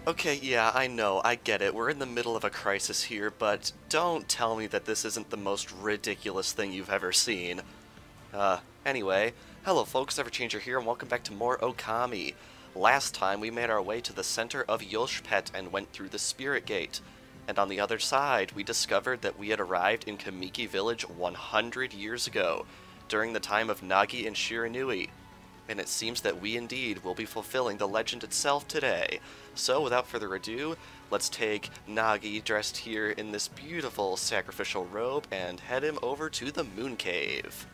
Okay, yeah, I know, I get it. We're in the middle of a crisis here, but don't tell me that this isn't the most ridiculous thing you've ever seen. Anyway, hello folks, Everchanger here, and welcome back to more Ōkami. Last time we made our way to the center of Yoshpet and went through the Spirit Gate. And on the other side, we discovered that we had arrived in Kamiki Village 100 years ago, during the time of Nagi and Shiranui. And it seems that we indeed will be fulfilling the legend itself today. So without further ado, let's take Nagi dressed here in this beautiful sacrificial robe and head him over to the Moon Cave.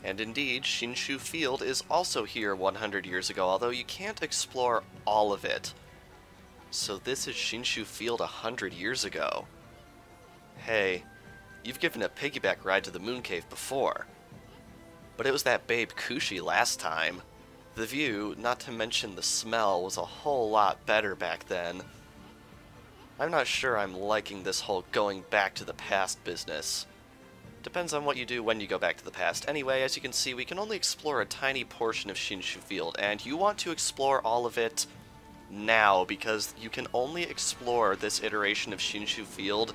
And indeed, Shinshu Field is also here 100 years ago, although you can't explore all of it. So this is Shinshu Field 100 years ago. Hey, you've given a piggyback ride to the Moon Cave before. But it was that babe Kushi last time. The view, not to mention the smell, was a whole lot better back then. I'm not sure I'm liking this whole going back to the past business. Depends on what you do when you go back to the past. Anyway, as you can see, we can only explore a tiny portion of Shinshu Field, and you want to explore all of it now, because you can only explore this iteration of Shinshu Field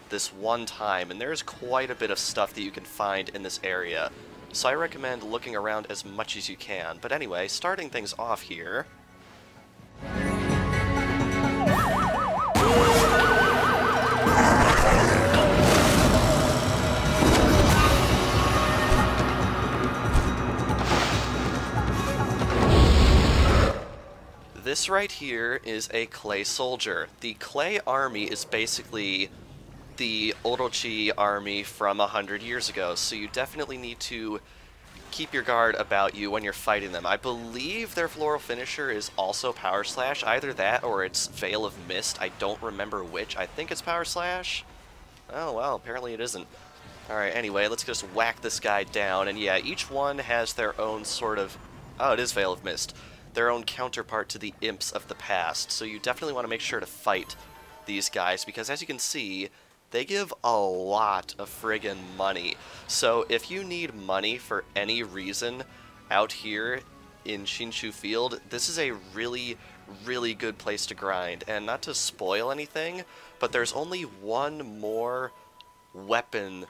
this one time, and there's quite a bit of stuff that you can find in this area. So I recommend looking around as much as you can. But anyway, starting things off here, this right here is a clay soldier. The clay army is basically the Orochi army from 100 years ago, so you definitely need to keep your guard about you when you're fighting them. I believe their floral finisher is also Power Slash, either that or it's Veil of Mist. I don't remember which. I think it's Power Slash. Oh well, apparently it isn't. Alright, anyway, let's just whack this guy down, and yeah, each one has their own sort of... oh, it is Veil of Mist. Their own counterpart to the imps of the past, so you definitely want to make sure to fight these guys, because as you can see, they give a lot of friggin' money. So if you need money for any reason out here in Shinshu Field, this is a really, really good place to grind. And not to spoil anything, but there's only one more weapon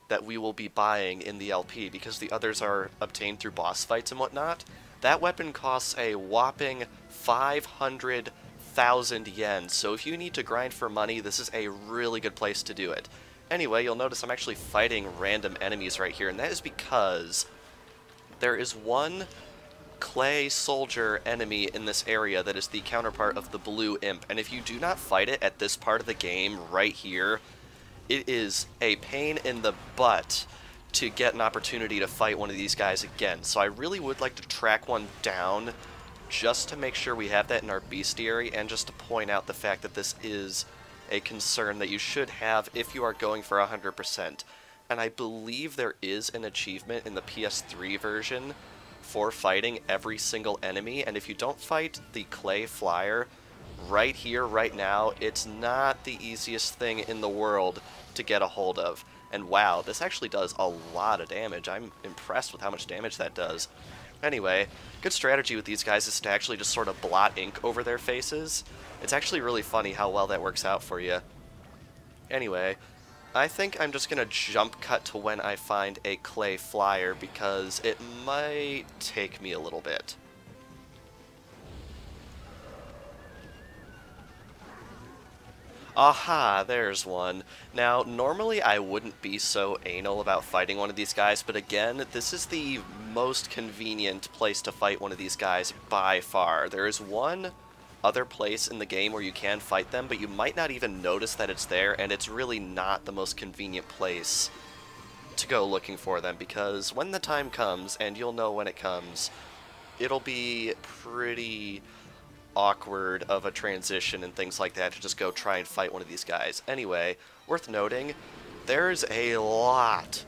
that we will be buying in the LP, because the others are obtained through boss fights and whatnot. That weapon costs a whopping 500,000 yen, so if you need to grind for money, this is a really good place to do it. Anyway, you'll notice I'm actually fighting random enemies right here, and that is because there is one clay soldier enemy in this area that is the counterpart of the blue imp, and if you do not fight it at this part of the game right here, it is a pain in the butt to get an opportunity to fight one of these guys again. So I really would like to track one down just to make sure we have that in our bestiary, and just to point out the fact that this is a concern that you should have if you are going for 100%. And I believe there is an achievement in the PS3 version for fighting every single enemy, and if you don't fight the clay flyer right here, right now, it's not the easiest thing in the world to get a hold of. And wow, this actually does a lot of damage. I'm impressed with how much damage that does. Anyway, good strategy with these guys is to actually just sort of blot ink over their faces. It's actually really funny how well that works out for you. Anyway, I think I'm just going to jump cut to when I find a clay flyer, because it might take me a little bit. Aha, there's one. Now, normally I wouldn't be so anal about fighting one of these guys, but again, this is the most convenient place to fight one of these guys by far. There is one other place in the game where you can fight them, but you might not even notice that it's there, and it's really not the most convenient place to go looking for them, because when the time comes, and you'll know when it comes, it'll be pretty awkward of a transition and things like that to just go try and fight one of these guys. Anyway, worth noting, there's a lot,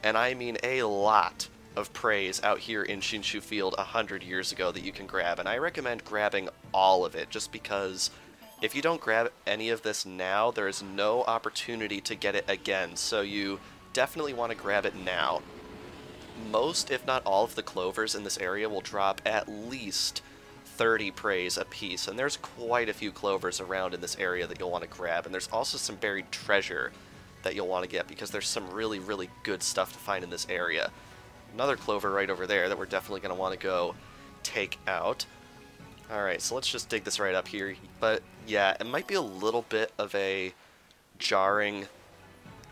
and I mean a lot, of praise out here in Shinshu Field 100 years ago that you can grab, and I recommend grabbing all of it, just because if you don't grab any of this now, there is no opportunity to get it again, so you definitely want to grab it now. most, if not all, of the clovers in this area will drop at least 30 praise apiece, and there's quite a few clovers around in this area that you'll want to grab, and there's also some buried treasure that you'll want to get, because there's some really, really good stuff to find in this area. Another clover right over there that we're definitely going to want to go take out. Alright, so let's just dig this right up here, but yeah, it might be a little bit of a jarring...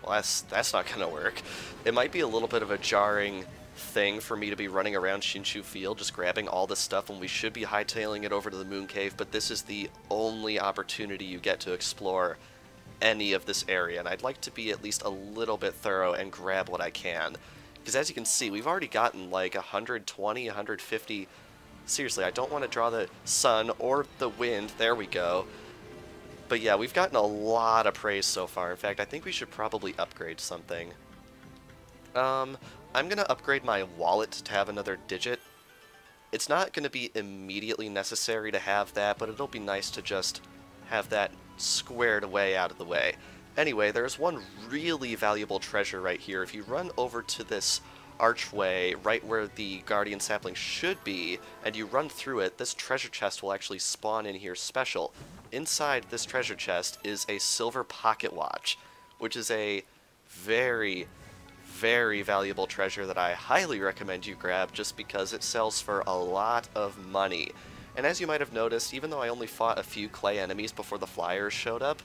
Well, that's not going to work. It might be a little bit of a jarring thing for me to be running around Shinshu Field just grabbing all this stuff when we should be hightailing it over to the Moon Cave, but this is the only opportunity you get to explore any of this area, and I'd like to be at least a little bit thorough and grab what I can. Because as you can see, we've already gotten like 120, 150... Seriously, I don't want to draw the sun or the wind. There we go. But yeah, we've gotten a lot of praise so far. In fact, I think we should probably upgrade something. I'm going to upgrade my wallet to have another digit. It's not going to be immediately necessary to have that, but it'll be nice to just have that squared away out of the way. Anyway, there's one really valuable treasure right here. If you run over to this archway right where the guardian sapling should be, and you run through it, this treasure chest will actually spawn in here special. Inside this treasure chest is a silver pocket watch, which is a very, very valuable treasure that I highly recommend you grab just because it sells for a lot of money. And as you might have noticed, even though I only fought a few clay enemies before the flyers showed up,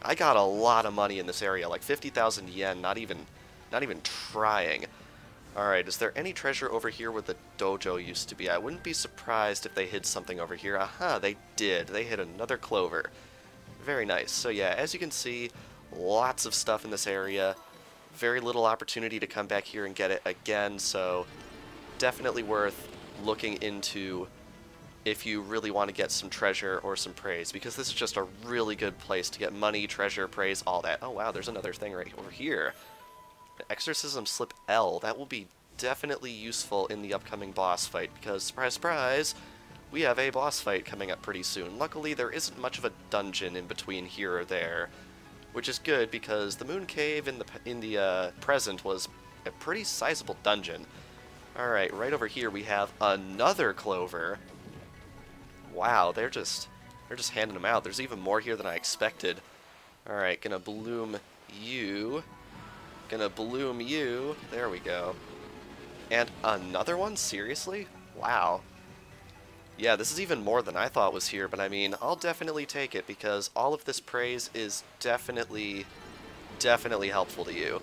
I got a lot of money in this area, like 50,000 yen, not even trying. Alright, is there any treasure over here where the dojo used to be? I wouldn't be surprised if they hid something over here. Aha, they did. They hid another clover. Very nice. So yeah, as you can see, lots of stuff in this area. Very little opportunity to come back here and get it again, so definitely worth looking into if you really want to get some treasure or some praise, because this is just a really good place to get money, treasure, praise, all that. Oh wow, there's another thing right over here. Exorcism Slip L. That will be definitely useful in the upcoming boss fight, because, surprise, surprise, we have a boss fight coming up pretty soon. Luckily, there isn't much of a dungeon in between here or there, which is good, because the Moon Cave in the present was a pretty sizable dungeon. Alright, right over here we have another clover. Wow, they're just handing them out. There's even more here than I expected. Alright, gonna bloom you. Gonna bloom you. There we go. And another one? Seriously? Wow. Yeah, this is even more than I thought was here, but I mean, I'll definitely take it, because all of this praise is definitely helpful to you.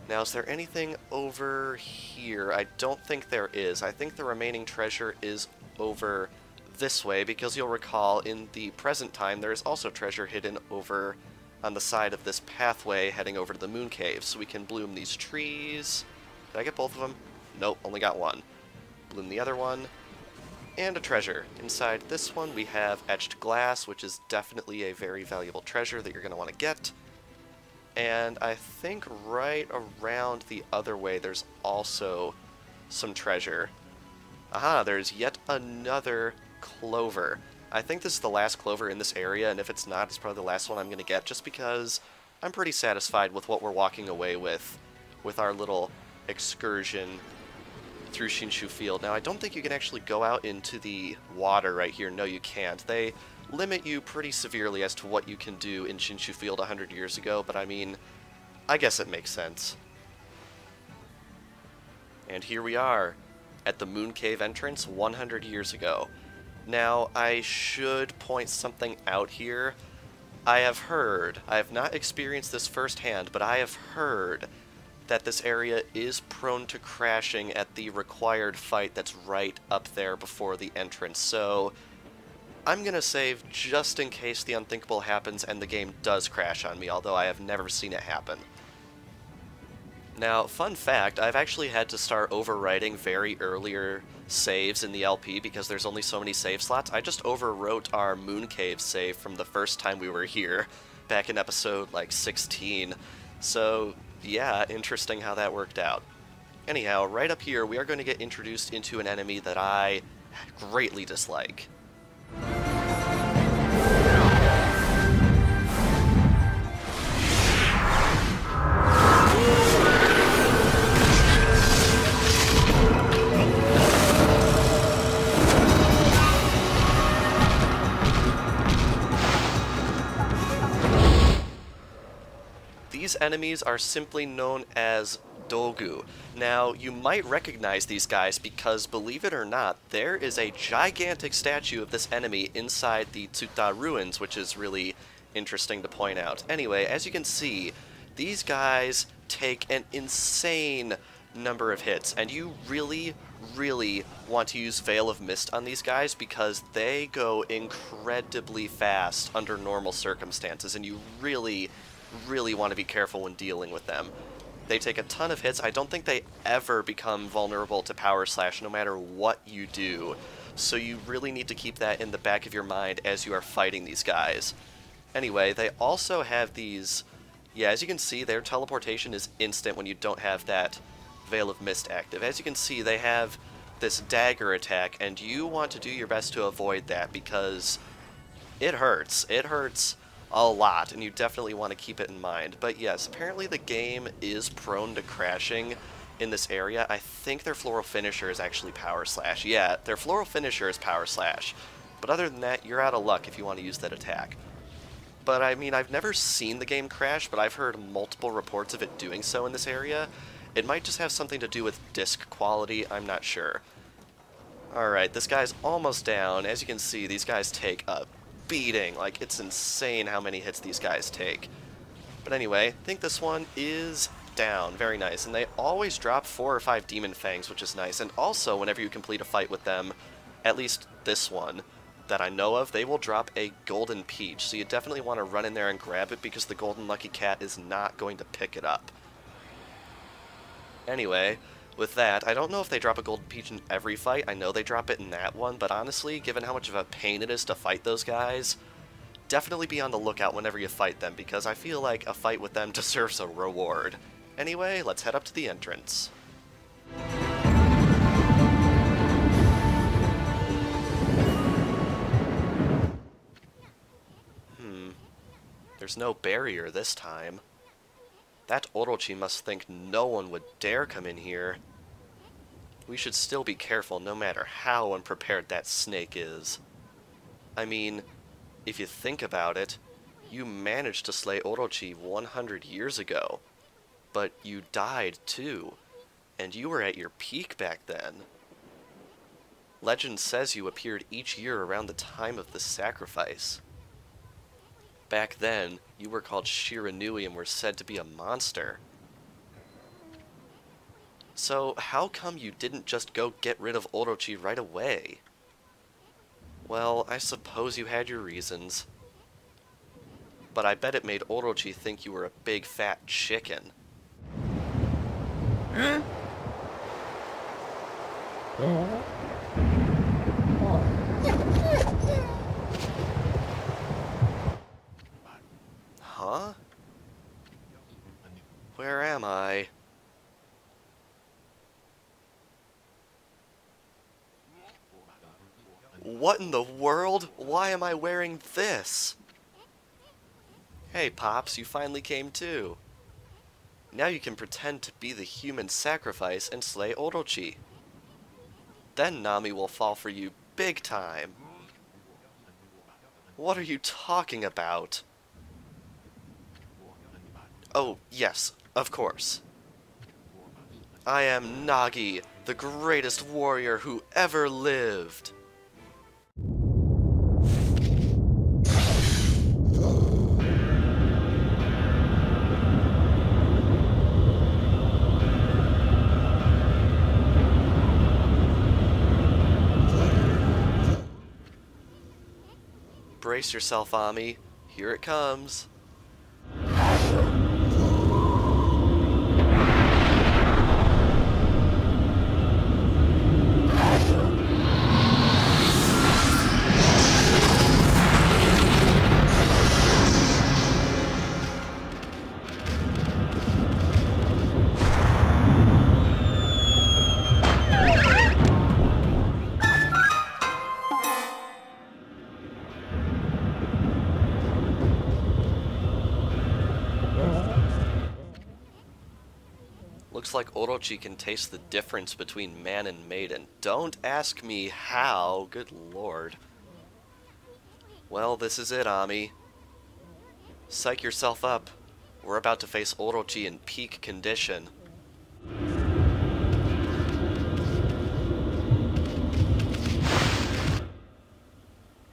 Now, is there anything over here? I don't think there is. I think the remaining treasure is over this way, because you'll recall in the present time there is also treasure hidden over on the side of this pathway heading over to the Moon Cave, so we can bloom these trees. Did I get both of them? Nope, only got one. Bloom the other one. And a treasure. Inside this one we have etched glass, which is definitely a very valuable treasure that you're going to want to get. And I think right around the other way there's also some treasure. Aha, there's yet another clover. I think this is the last clover in this area, and if it's not, it's probably the last one I'm going to get, just because I'm pretty satisfied with what we're walking away with our little excursion through Shinshu Field. Now, I don't think you can actually go out into the water right here. No, you can't. They limit you pretty severely as to what you can do in Shinshu Field 100 years ago, but I mean, I guess it makes sense. And here we are, at the Moon Cave entrance 100 years ago. Now, I should point something out here. I have heard, I have not experienced this firsthand, but I have heard that this area is prone to crashing at the required fight that's right up there before the entrance, so I'm gonna save just in case the unthinkable happens and the game does crash on me, although I have never seen it happen. Now, fun fact, I've actually had to start overwriting very earlier saves in the LP because there's only so many save slots. I just overwrote our Moon Cave save from the first time we were here, back in episode, like, 16. So, yeah, interesting how that worked out. Anyhow, right up here, we are going to get introduced into an enemy that I greatly dislike. enemies are simply known as Dogu. Now, you might recognize these guys because, believe it or not, there is a gigantic statue of this enemy inside the Tsuta ruins, which is really interesting to point out. Anyway, as you can see, these guys take an insane number of hits, and you really want to use Veil of Mist on these guys because they go incredibly fast under normal circumstances, and you really want to be careful when dealing with them. They take a ton of hits. I don't think they ever become vulnerable to Power Slash no matter what you do, so you really need to keep that in the back of your mind as you are fighting these guys. Anyway, they also have these... Yeah, as you can see, their teleportation is instant when you don't have that Veil of Mist active. As you can see, they have this dagger attack, and you want to do your best to avoid that because it hurts. It hurts a lot, and you definitely want to keep it in mind. But yes, apparently the game is prone to crashing in this area. I think their floral finisher is actually Power Slash. Yeah, their floral finisher is Power Slash. But other than that, you're out of luck if you want to use that attack. But I mean, I've never seen the game crash, but I've heard multiple reports of it doing so in this area. It might just have something to do with disc quality, I'm not sure. Alright, this guy's almost down. As you can see, these guys take a beating. Like, it's insane how many hits these guys take. But anyway, I think this one is down. Very nice. And they always drop 4 or 5 Demon Fangs, which is nice. And also, whenever you complete a fight with them, at least this one that I know of, they will drop a Golden Peach. So you definitely want to run in there and grab it because the Golden Lucky Cat is not going to pick it up. Anyway, with that, I don't know if they drop a Golden Peach in every fight. I know they drop it in that one, but honestly, given how much of a pain it is to fight those guys, definitely be on the lookout whenever you fight them, because I feel like a fight with them deserves a reward. Anyway, let's head up to the entrance. There's no barrier this time. That Orochi must think no one would dare come in here. We should still be careful no matter how unprepared that snake is. I mean, if you think about it, you managed to slay Orochi 100 years ago. But you died too, and you were at your peak back then. Legend says you appeared each year around the time of the sacrifice. Back then, you were called Shiranui and were said to be a monster. So, how come you didn't just go get rid of Orochi right away? Well, I suppose you had your reasons. But I bet it made Orochi think you were a big fat chicken. Huh? Huh? Where am I? What in the world? Why am I wearing this? Hey, Pops, you finally came too. Now you can pretend to be the human sacrifice and slay Orochi. Then Nami will fall for you big time. What are you talking about? Oh, yes, of course. I am Nagi, the greatest warrior who ever lived. Brace yourself, Ami. Here it comes. Looks like Orochi can taste the difference between man and maiden. Don't ask me how, good lord. Well, this is it, Ami. Psych yourself up. We're about to face Orochi in peak condition.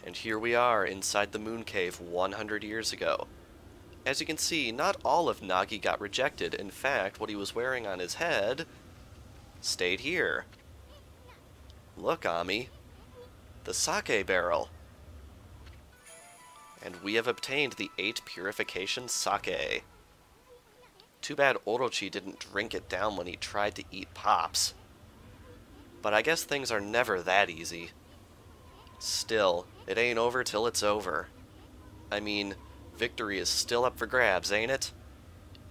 And here we are inside the moon cave 100 years ago. As you can see, not all of Nagi got rejected. In fact, what he was wearing on his head stayed here. Look, Ami. The sake barrel. And we have obtained the 8 purification sake. Too bad Orochi didn't drink it down when he tried to eat Pops. But I guess things are never that easy. Still, it ain't over till it's over. I mean, victory is still up for grabs, ain't it?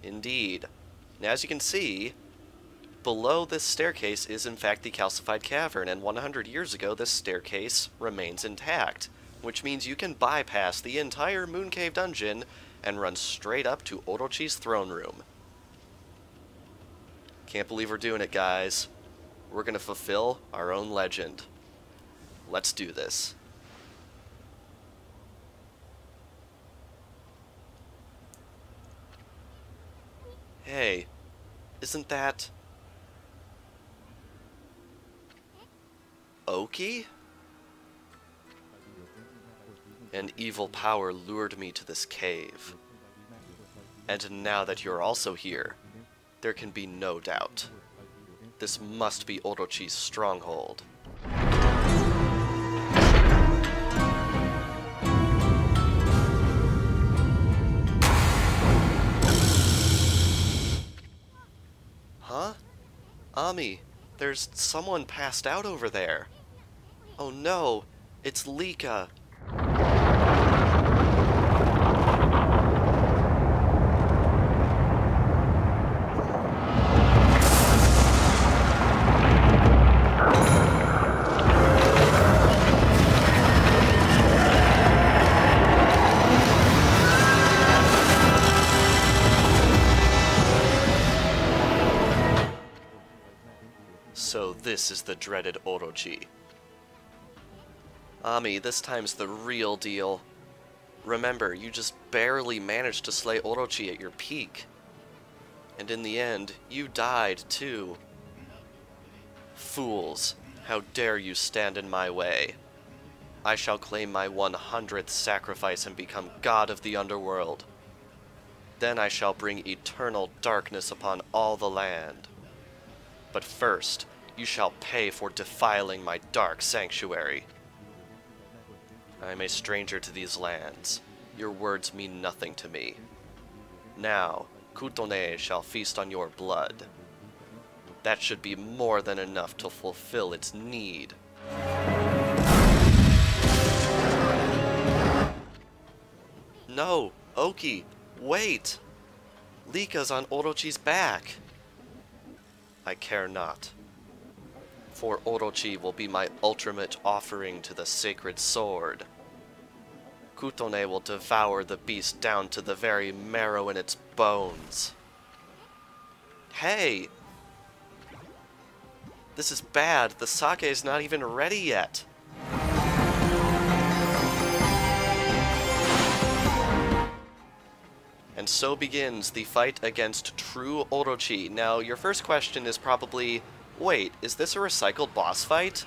Indeed. Now, as you can see, below this staircase is in fact the calcified cavern, and 100 years ago this staircase remains intact, which means you can bypass the entire Moon Cave dungeon and run straight up to Orochi's throne room. Can't believe we're doing it, guys. We're gonna fulfill our own legend. Let's do this. Hey, isn't that Ōki? An evil power lured me to this cave. And now that you're also here, there can be no doubt. This must be Orochi's stronghold. Huh? Ami, there's someone passed out over there. Oh no, it's Lika. So this is the dreaded Orochi. Ami, this time's the real deal. Remember, you just barely managed to slay Orochi at your peak. And in the end, you died too. Fools, how dare you stand in my way. I shall claim my 100th sacrifice and become god of the underworld. Then I shall bring eternal darkness upon all the land. But first, you shall pay for defiling my dark sanctuary. I am a stranger to these lands. Your words mean nothing to me. Now, Kutone shall feast on your blood. That should be more than enough to fulfill its need. No, Ōki, wait! Lika's on Orochi's back. I care not. For Orochi will be my ultimate offering to the sacred sword. Kutone will devour the beast down to the very marrow in its bones. Hey! This is bad. The sake is not even ready yet. And so begins the fight against true Orochi. Now, your first question is probably, wait, is this a recycled boss fight?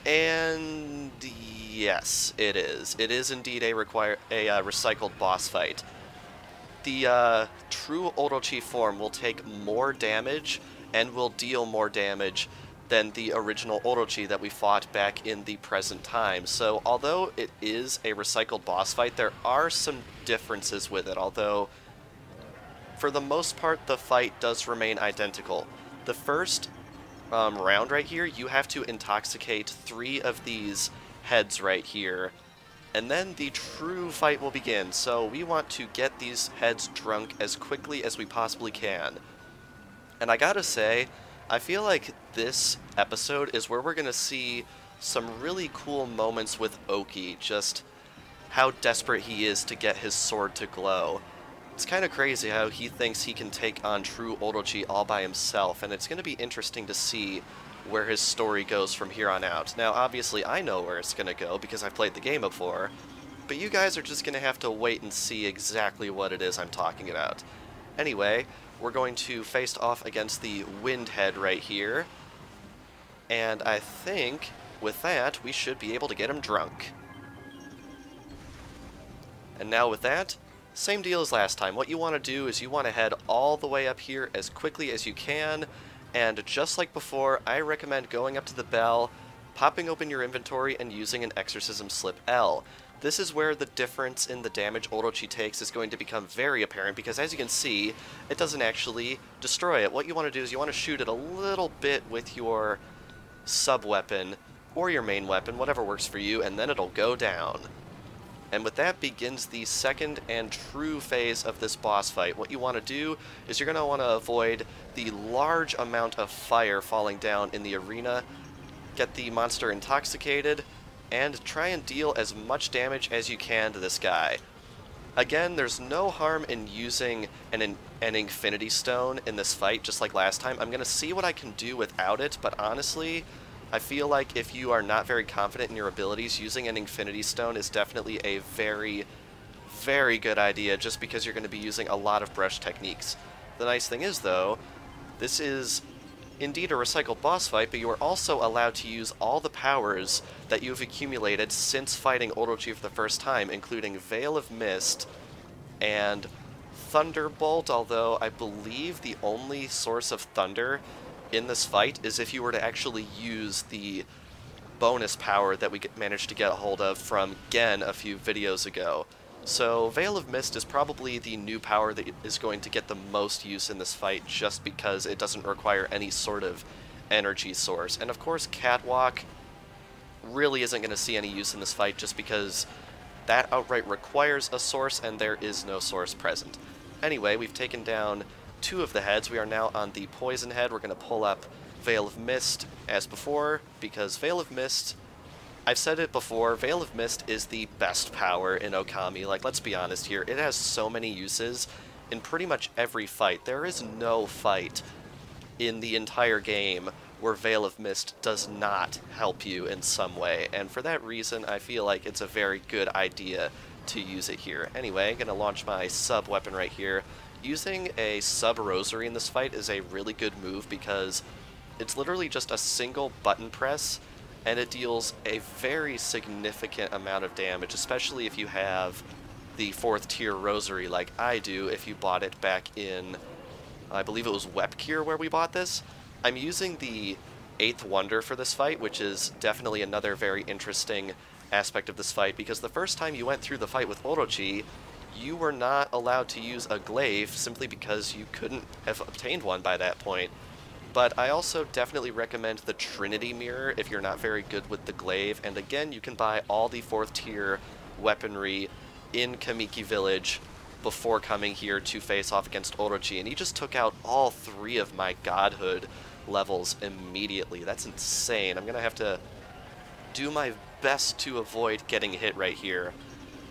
And yes, it is. It is indeed a recycled boss fight. The true Orochi form will take more damage and will deal more damage than the original Orochi that we fought back in the present time. So although it is a recycled boss fight, there are some differences with it, although for the most part the fight does remain identical. The first round right here, you have to intoxicate 3 of these heads right here, and then the true fight will begin. So we want to get these heads drunk as quickly as we possibly can. And I gotta say, I feel like this episode is where we're gonna see some really cool moments with Ōki, just how desperate he is to get his sword to glow. It's kind of crazy how he thinks he can take on true Orochi all by himself, and it's going to be interesting to see where his story goes from here on out. Now, obviously, I know where it's going to go because I've played the game before, but you guys are just going to have to wait and see exactly what it is I'm talking about. Anyway, we're going to face off against the Windhead right here. And I think with that, we should be able to get him drunk. And now with that, same deal as last time. What you want to do is you want to head all the way up here as quickly as you can. And just like before, I recommend going up to the bell, popping open your inventory, and using an Exorcism Slip L. This is where the difference in the damage Ōrochi takes is going to become very apparent, because as you can see, it doesn't actually destroy it. What you want to do is you want to shoot it a little bit with your sub-weapon, or your main weapon, whatever works for you, and then it'll go down. And with that begins the second and true phase of this boss fight. What you want to do is you're going to want to avoid the large amount of fire falling down in the arena, get the monster intoxicated, and try and deal as much damage as you can to this guy. Again, there's no harm in using an Infinity Stone in this fight, just like last time. I'm going to see what I can do without it, but honestly, I feel like if you are not very confident in your abilities, using an Infinity Stone is definitely a very, very good idea, just because you're going to be using a lot of brush techniques. The nice thing is, though, this is indeed a recycled boss fight, but you are also allowed to use all the powers that you've accumulated since fighting Ōrochi for the first time, including Veil of Mist and Thunderbolt, although I believe the only source of thunder in this fight is if you were to actually use the bonus power that we managed to get a hold of from Gen a few videos ago. So Veil of Mist is probably the new power that is going to get the most use in this fight, just because it doesn't require any sort of energy source. And of course Catwalk really isn't going to see any use in this fight, just because that outright requires a source and there is no source present. Anyway, we've taken down two of the heads. We are now on the Poison Head. We're going to pull up Veil of Mist as before, because Veil of Mist, I've said it before, Veil of Mist is the best power in Ōkami. Like, let's be honest here, it has so many uses in pretty much every fight. There is no fight in the entire game where Veil of Mist does not help you in some way, and for that reason I feel like it's a very good idea to use it here. Anyway, I'm going to launch my sub-weapon right here. Using a sub-rosary in this fight is a really good move, because it's literally just a single button press and it deals a very significant amount of damage, especially if you have the 4th tier rosary like I do if you bought it back in, I believe it was Webkir where we bought this. I'm using the 8th wonder for this fight, which is definitely another very interesting aspect of this fight, because the first time you went through the fight with Ōrochi, you were not allowed to use a glaive simply because you couldn't have obtained one by that point. But I also definitely recommend the Trinity Mirror if you're not very good with the glaive, and again, you can buy all the 4th tier weaponry in Kamiki Village before coming here to face off against Ōrochi, and he just took out all 3 of my godhood levels immediately. That's insane. I'm gonna have to do my best to avoid getting hit right here,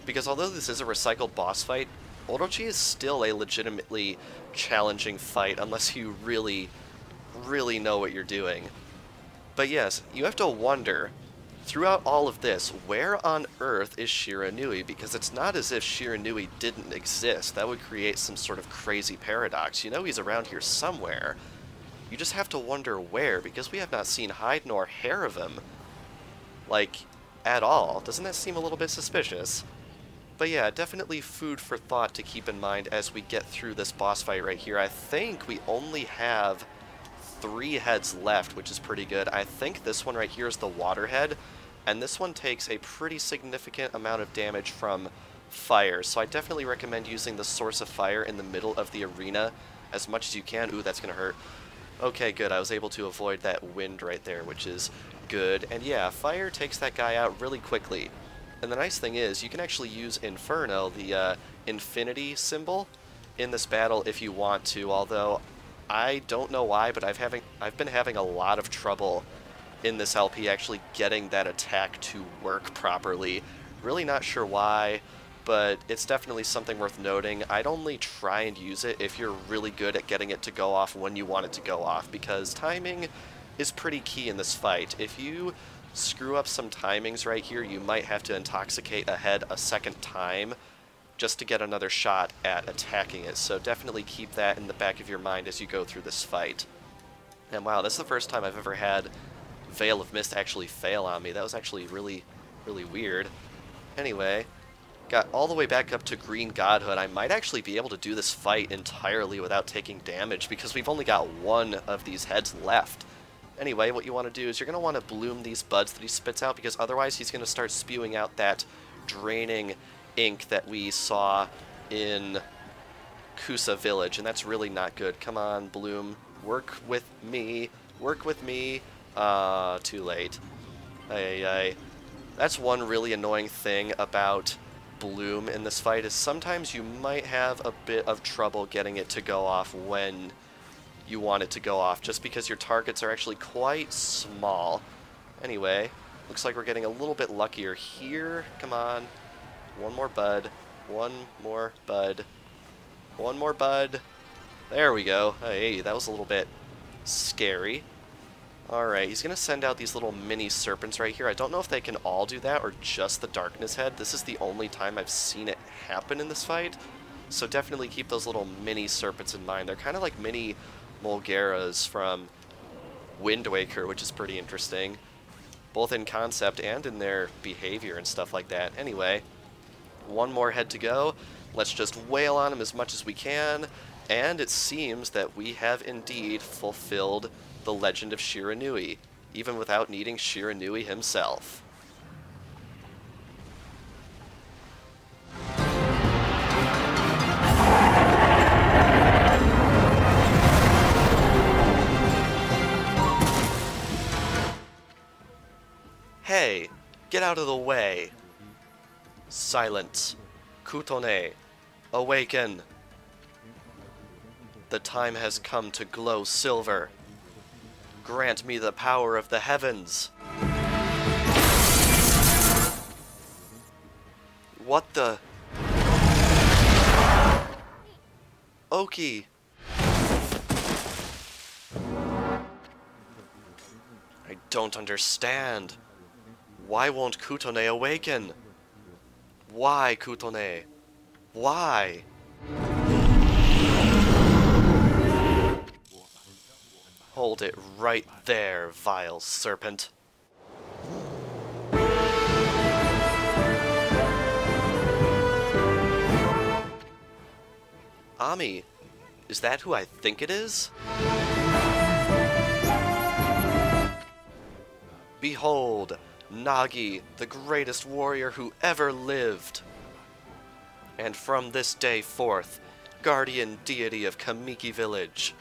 because although this is a recycled boss fight, Ōrochi is still a legitimately challenging fight unless you really, really know what you're doing. But yes, you have to wonder, throughout all of this, where on earth is Shiranui? Because it's not as if Shiranui didn't exist. That would create some sort of crazy paradox. You know he's around here somewhere. You just have to wonder where, because we have not seen hide nor hair of him, like, at all. Doesn't that seem a little bit suspicious? But yeah, definitely food for thought to keep in mind as we get through this boss fight right here. I think we only have 3 heads left, which is pretty good. I think this one right here is the water head, and this one takes a pretty significant amount of damage from fire, so I definitely recommend using the source of fire in the middle of the arena as much as you can. Ooh, that's gonna hurt. Okay, good. I was able to avoid that wind right there, which is good. And yeah, fire takes that guy out really quickly. And the nice thing is, you can actually use Inferno, the infinity symbol, in this battle if you want to, although I don't know why, but I've been having a lot of trouble in this LP actually getting that attack to work properly. Really not sure why, but it's definitely something worth noting. I'd only try and use it if you're really good at getting it to go off when you want it to go off, because timing is pretty key in this fight. If you screw up some timings right here, you might have to intoxicate a head a second time just to get another shot at attacking it. So definitely keep that in the back of your mind as you go through this fight. And wow, this is the first time I've ever had Veil of Mist actually fail on me. That was actually really, really weird. Anyway, got all the way back up to Green Godhood. I might actually be able to do this fight entirely without taking damage because we've only got one of these heads left. Anyway, what you want to do is you're going to want to bloom these buds that he spits out, because otherwise he's going to start spewing out that draining ink that we saw in Kusa Village, and that's really not good. Come on, Bloom. Work with me. Work with me. Too late. That's one really annoying thing about Bloom in this fight, is sometimes you might have a bit of trouble getting it to go off when you want it to go off, just because your targets are actually quite small. Anyway, looks like we're getting a little bit luckier here. Come on. One more bud. One more bud. One more bud. There we go. Hey, that was a little bit scary. Alright, he's going to send out these little mini serpents right here. I don't know if they can all do that or just the Darkness Head. This is the only time I've seen it happen in this fight. So definitely keep those little mini serpents in mind. They're kind of like mini Mulgaras from Wind Waker, which is pretty interesting, both in concept and in their behavior and stuff like that. Anyway, one more head to go. Let's just wail on him as much as we can, and it seems that we have indeed fulfilled the legend of Shiranui, even without needing Shiranui himself. Hey, get out of the way. Silence. Kutone, awaken. The time has come to glow silver. Grant me the power of the heavens. What the? Ōki. I don't understand. Why won't Kutone awaken? Why, Kutone? Why? Hold it right there, vile serpent. Ami, is that who I think it is? Behold, Nagi, the greatest warrior who ever lived. And from this day forth, guardian deity of Kamiki Village.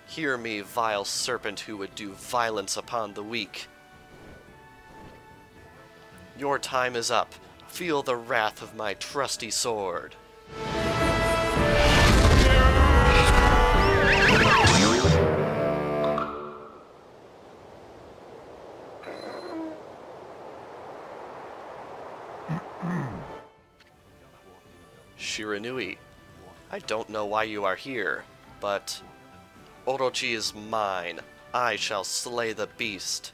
Hear me, vile serpent who would do violence upon the weak. Your time is up. Feel the wrath of my trusty sword. Shiranui, I don't know why you are here, but Orochi is mine. I shall slay the beast.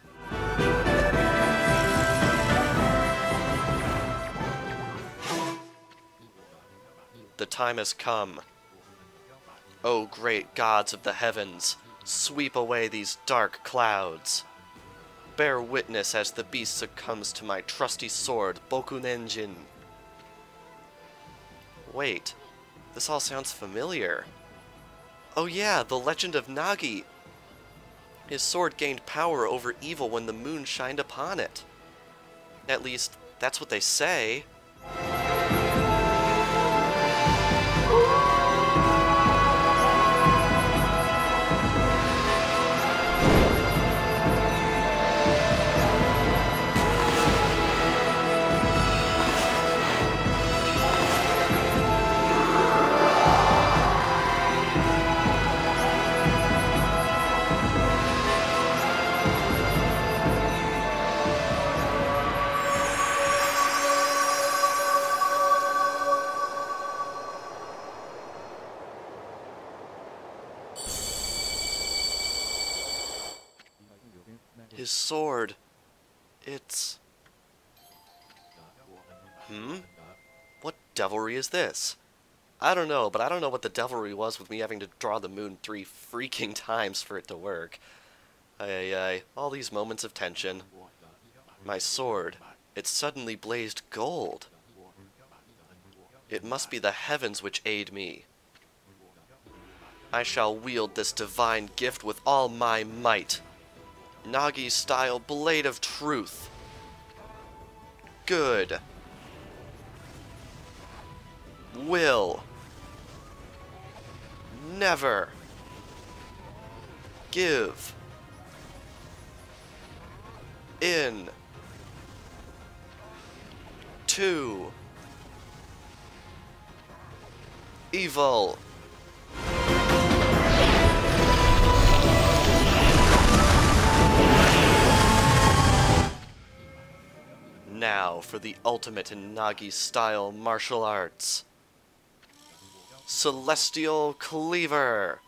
The time has come. O great gods of the heavens, sweep away these dark clouds. Bear witness as the beast succumbs to my trusty sword, Bokunenjin. Wait, this all sounds familiar. Oh yeah, the legend of Nagi. His sword gained power over evil when the moon shined upon it. At least, that's what they say. His sword. It's... devilry is this? I don't know, but I don't know what the devilry was with me having to draw the moon 3 freaking times for it to work. All these moments of tension. My sword, it suddenly blazed gold. It must be the heavens which aid me. I shall wield this divine gift with all my might. Nagi-style blade of truth. Good. Will. Never. Give. In. To. Evil. Now for the ultimate in Nagi-style martial arts. Celestial Cleaver!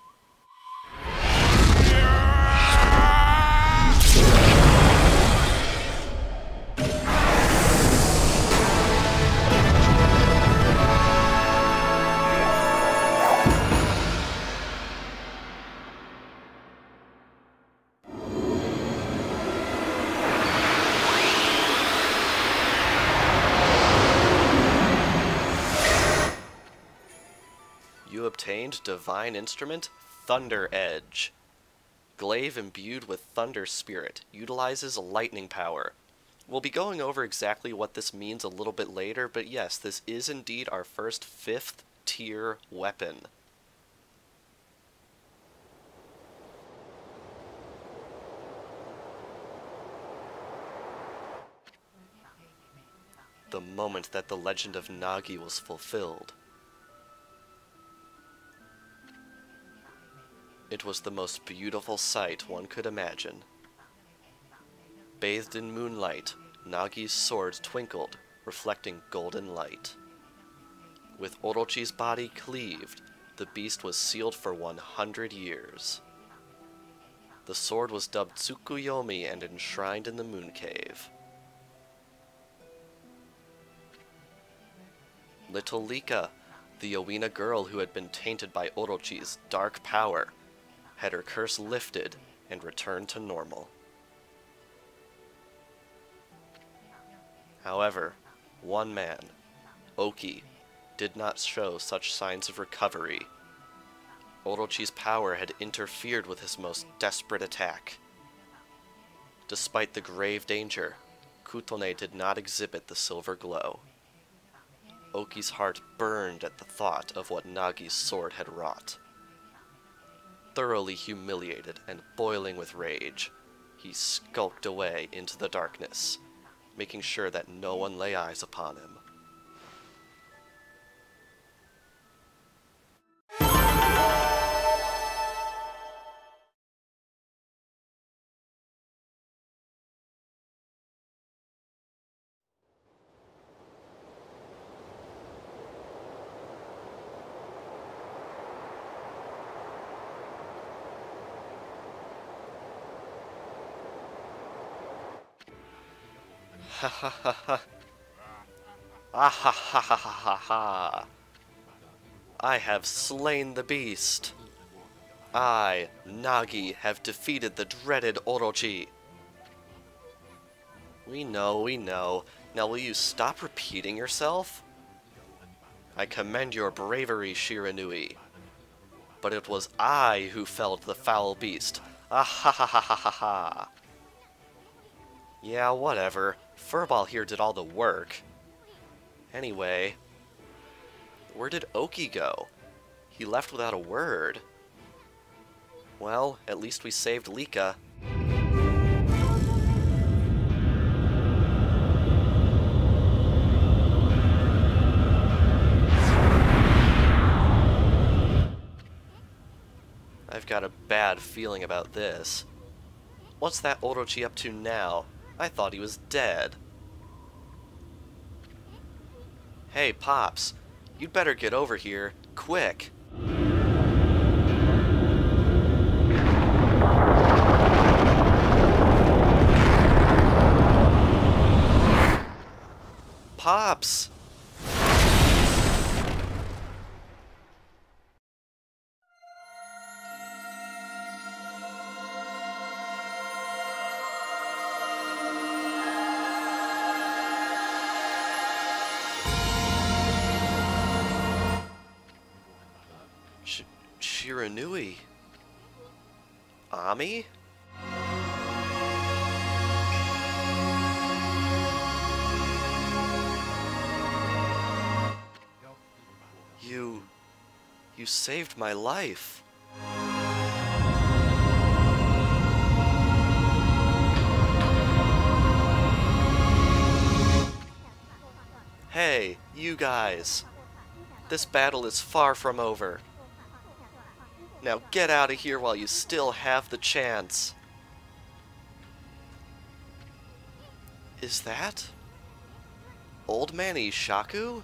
You obtained Divine Instrument, Thunder Edge. Glaive imbued with Thunder Spirit, utilizes lightning power. We'll be going over exactly what this means a little bit later, but yes, this is indeed our first 5th tier weapon. The moment that the legend of Nagi was fulfilled. It was the most beautiful sight one could imagine. Bathed in moonlight, Nagi's sword twinkled, reflecting golden light. With Orochi's body cleaved, the beast was sealed for 100 years. The sword was dubbed Tsukuyomi and enshrined in the moon cave. Little Lika, the Yowina girl who had been tainted by Orochi's dark power, had her curse lifted and returned to normal. However, one man, Oki, did not show such signs of recovery. Orochi's power had interfered with his most desperate attack. Despite the grave danger, Kutone did not exhibit the silver glow. Oki's heart burned at the thought of what Nagi's sword had wrought. Thoroughly humiliated and boiling with rage, he skulked away into the darkness, making sure that no one lay eyes upon him. Ha ha ha ha. Ah ha ha ha ha ha ha. I have slain the beast. I, Nagi, have defeated the dreaded Orochi. We know, we know. Now will you stop repeating yourself? I commend your bravery, Shiranui. But it was I who felled the foul beast. Ah ha ha ha ha ha ha. Yeah, whatever. Furball here did all the work. Anyway, where did Oki go? He left without a word. Well, at least we saved Lika. I've got a bad feeling about this. What's that Orochi up to now? I thought he was dead. Hey, Pops, you'd better get over here, quick. Pops! Nui. Ami? You saved my life. Hey, you guys. This battle is far from over. Now get out of here while you still have the chance. Is that Old Man Ishaku?